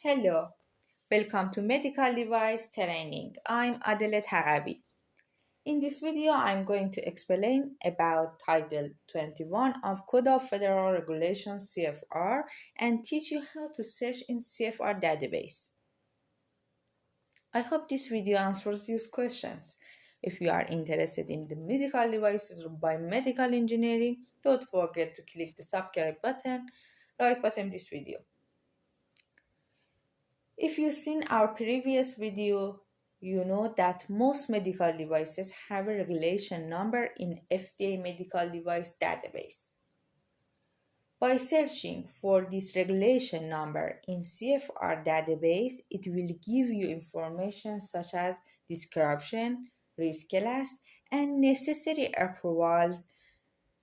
Hello, welcome to Medical Device Training. I'm Adele Tarabi. In this video, I'm going to explain about Title 21 of Code of Federal Regulations CFR and teach you how to search in CFR database. I hope this video answers these questions. If you are interested in the medical devices or biomedical engineering, don't forget to click the subscribe button, like button this video. If you've seen our previous video, you know that most medical devices have a regulation number in FDA medical device database. By searching for this regulation number in CFR database, it will give you information such as description, risk class, and necessary approvals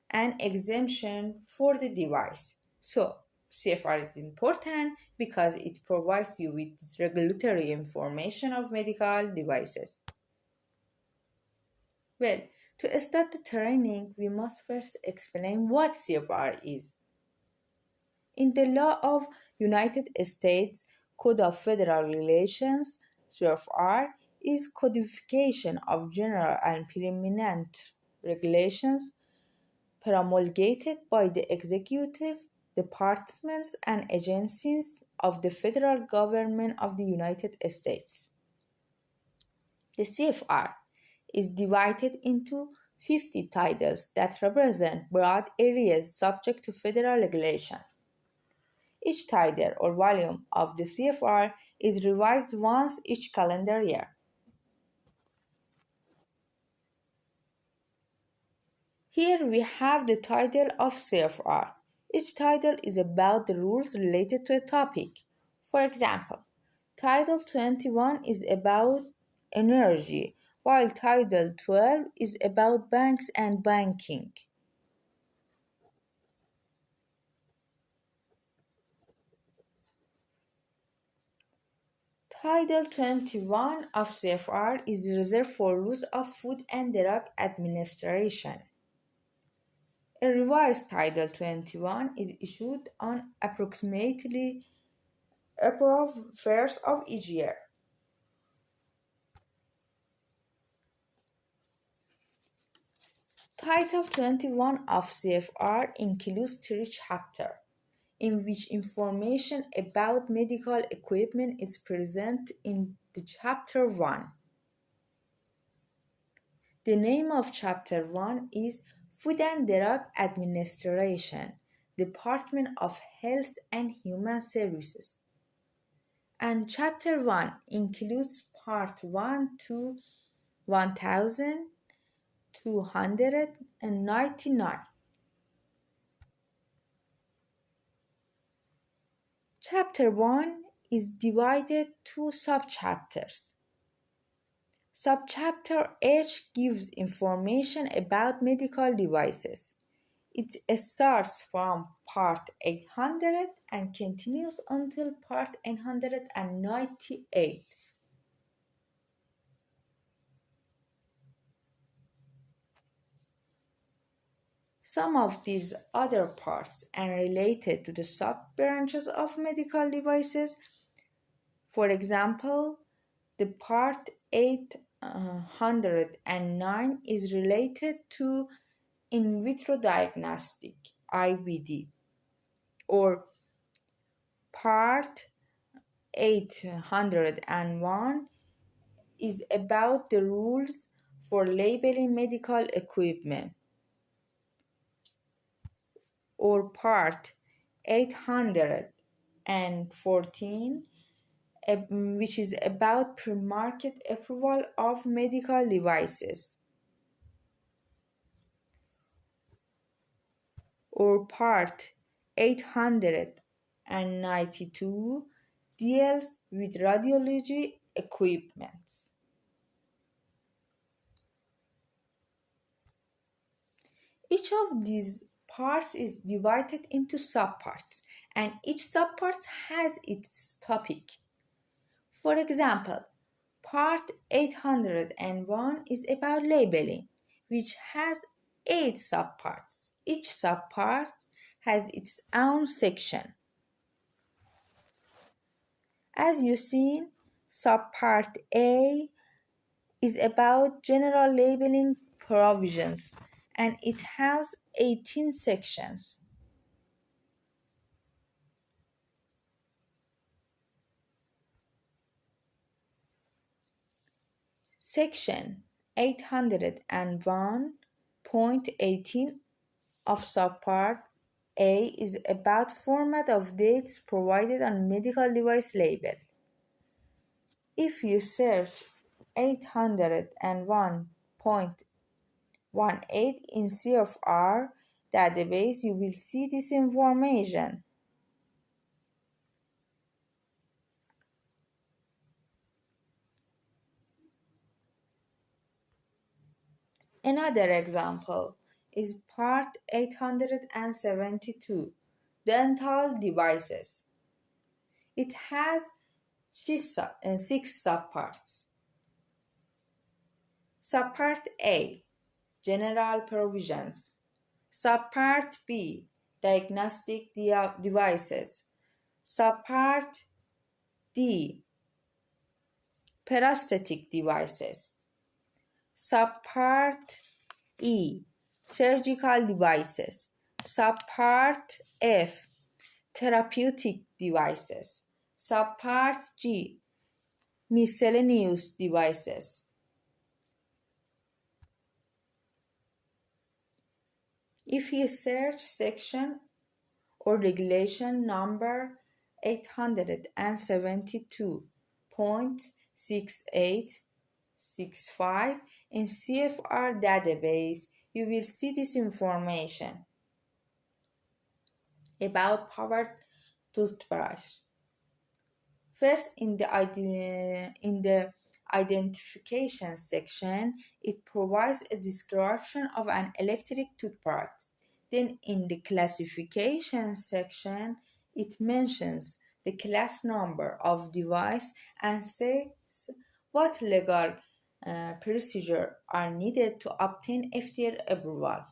and exemption for the device. So, CFR is important because it provides you with regulatory information of medical devices. Well, to start the training, we must first explain what CFR is. In the law of United States Code of Federal Regulations, CFR is codification of general and preeminent regulations promulgated by the executive departments and agencies of the federal government of the United States. The CFR is divided into 50 titles that represent broad areas subject to federal regulation. Each title or volume of the CFR is revised once each calendar year. Here we have the title of CFR. Each title is about the rules related to a topic. For example, Title 21 is about energy, while Title 12 is about banks and banking. Title 21 of CFR is reserved for rules of Food and Drug Administration. A revised Title 21 is issued on approximately April 1st of each year. Title 21 of CFR includes 3 chapters, in which information about medical equipment is present in the Chapter 1. The name of Chapter 1 is Food and Drug Administration, Department of Health and Human Services. And Chapter 1 includes Part 1 to 1299. Chapter 1 is divided to subchapters. Subchapter H gives information about medical devices. It starts from Part 800 and continues until Part 898. Some of these other parts are related to the sub-branches of medical devices. For example, the Part 809 is related to in vitro diagnostic, IVD, or Part 801 is about the rules for labeling medical equipment, or Part 814, which is about pre-market approval of medical devices, or Part 892 deals with radiology equipment. Each of these parts is divided into subparts, and each subpart has its topic. For example, Part 801 is about labeling, which has 8 subparts. Each subpart has its own section. As you seen, subpart A is about general labeling provisions and it has 18 sections. Section 801.18 of subpart A is about format of dates provided on medical device label. If you search 801.18 in CFR database, you will see this information. Another example is Part 872, Dental Devices. It has six subparts. Subpart A, General Provisions. Subpart B, Diagnostic Devices. Subpart D, Prosthetic Devices. Subpart E, Surgical Devices. Subpart F, Therapeutic Devices. Subpart G, Miscellaneous Devices. If you search section or regulation number 872.6865 in CFR database, you will see this information about powered toothbrush. First, in the identification section, it provides a description of an electric toothbrush. Then, in the classification section, it mentions the class number of device and says what legal procedure are needed to obtain FDA approval.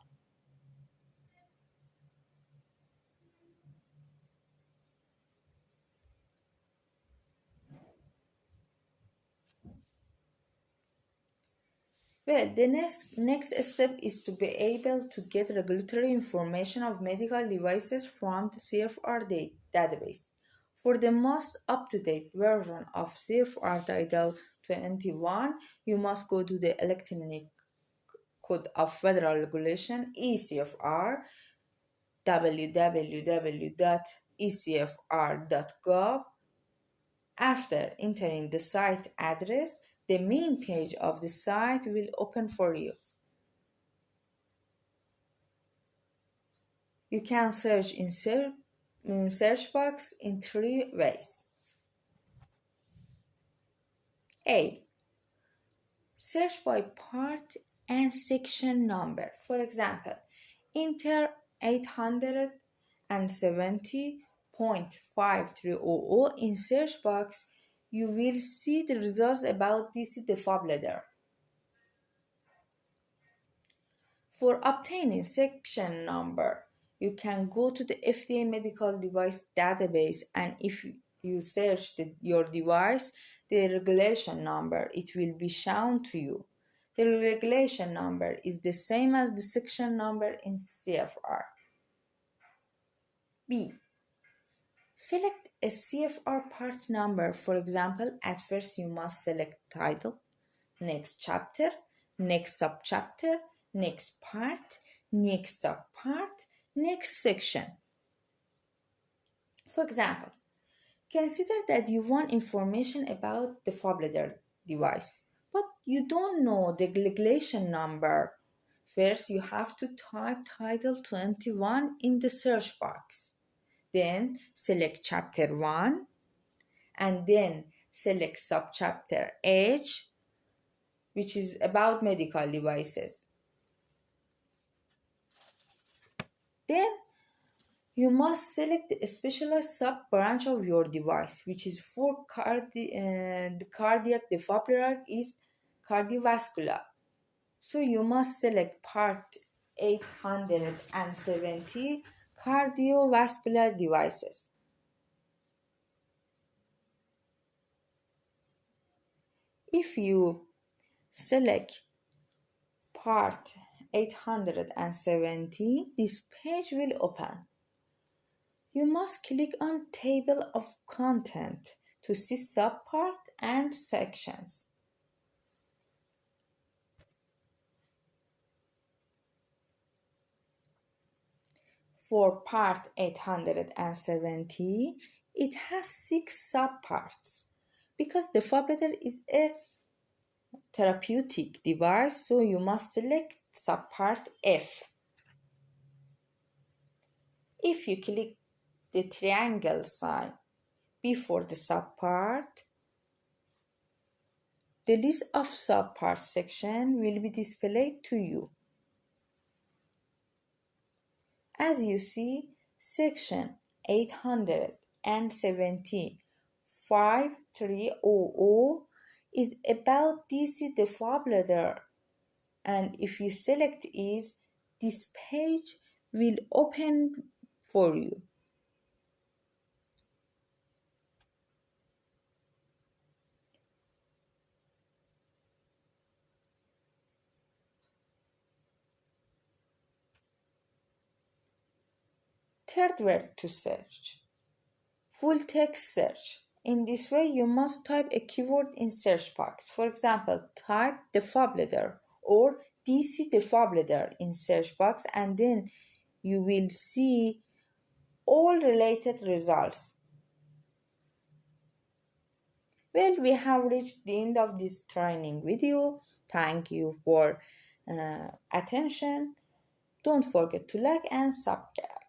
Well, the next step is to be able to get regulatory information of medical devices from the CFR database. For the most up-to-date version of CFR Title 21, you must go to the Electronic Code of Federal Regulation ECFR www.ecfr.gov. After entering the site address, the main page of the site will open for you. You can search in search box in three ways. A. Search by part and section number. For example, enter 870.5300 in search box. You will see the results about this defibrillator. For obtaining section number, you can go to the FDA medical device database, and if you search your device, the regulation number, it will be shown to you. The regulation number is the same as the section number in CFR. B. Select a CFR part number. For example, at first you must select title, next chapter, next subchapter, next part, next subpart, next section. For example, consider that you want information about the defibrillator device, but you don't know the regulation number. First, you have to type Title 21 in the search box. Then select Chapter 1 and then select Subchapter H, which is about medical devices. Then you must select a specialized sub-branch of your device, which is for the cardiac defibrillator is cardiovascular. So you must select part 870 cardiovascular devices. If you select part 870, this page will open. You must click on Table of Content to see subpart and sections. For part 870, it has 6 subparts. Because the defibrillator is a therapeutic device, so you must select subpart F. If you click the triangle sign before the subpart, the list of subparts section will be displayed to you. As you see, section 870.5300 is about DC defibrillator, and if you select is, this page will open for you. Third word to search, full text search. In this way, you must type a keyword in search box. For example, type defibrillator or DC defibrillator in search box, and then you will see all related results. Well, we have reached the end of this training video. Thank you for attention. Don't forget to like and subscribe.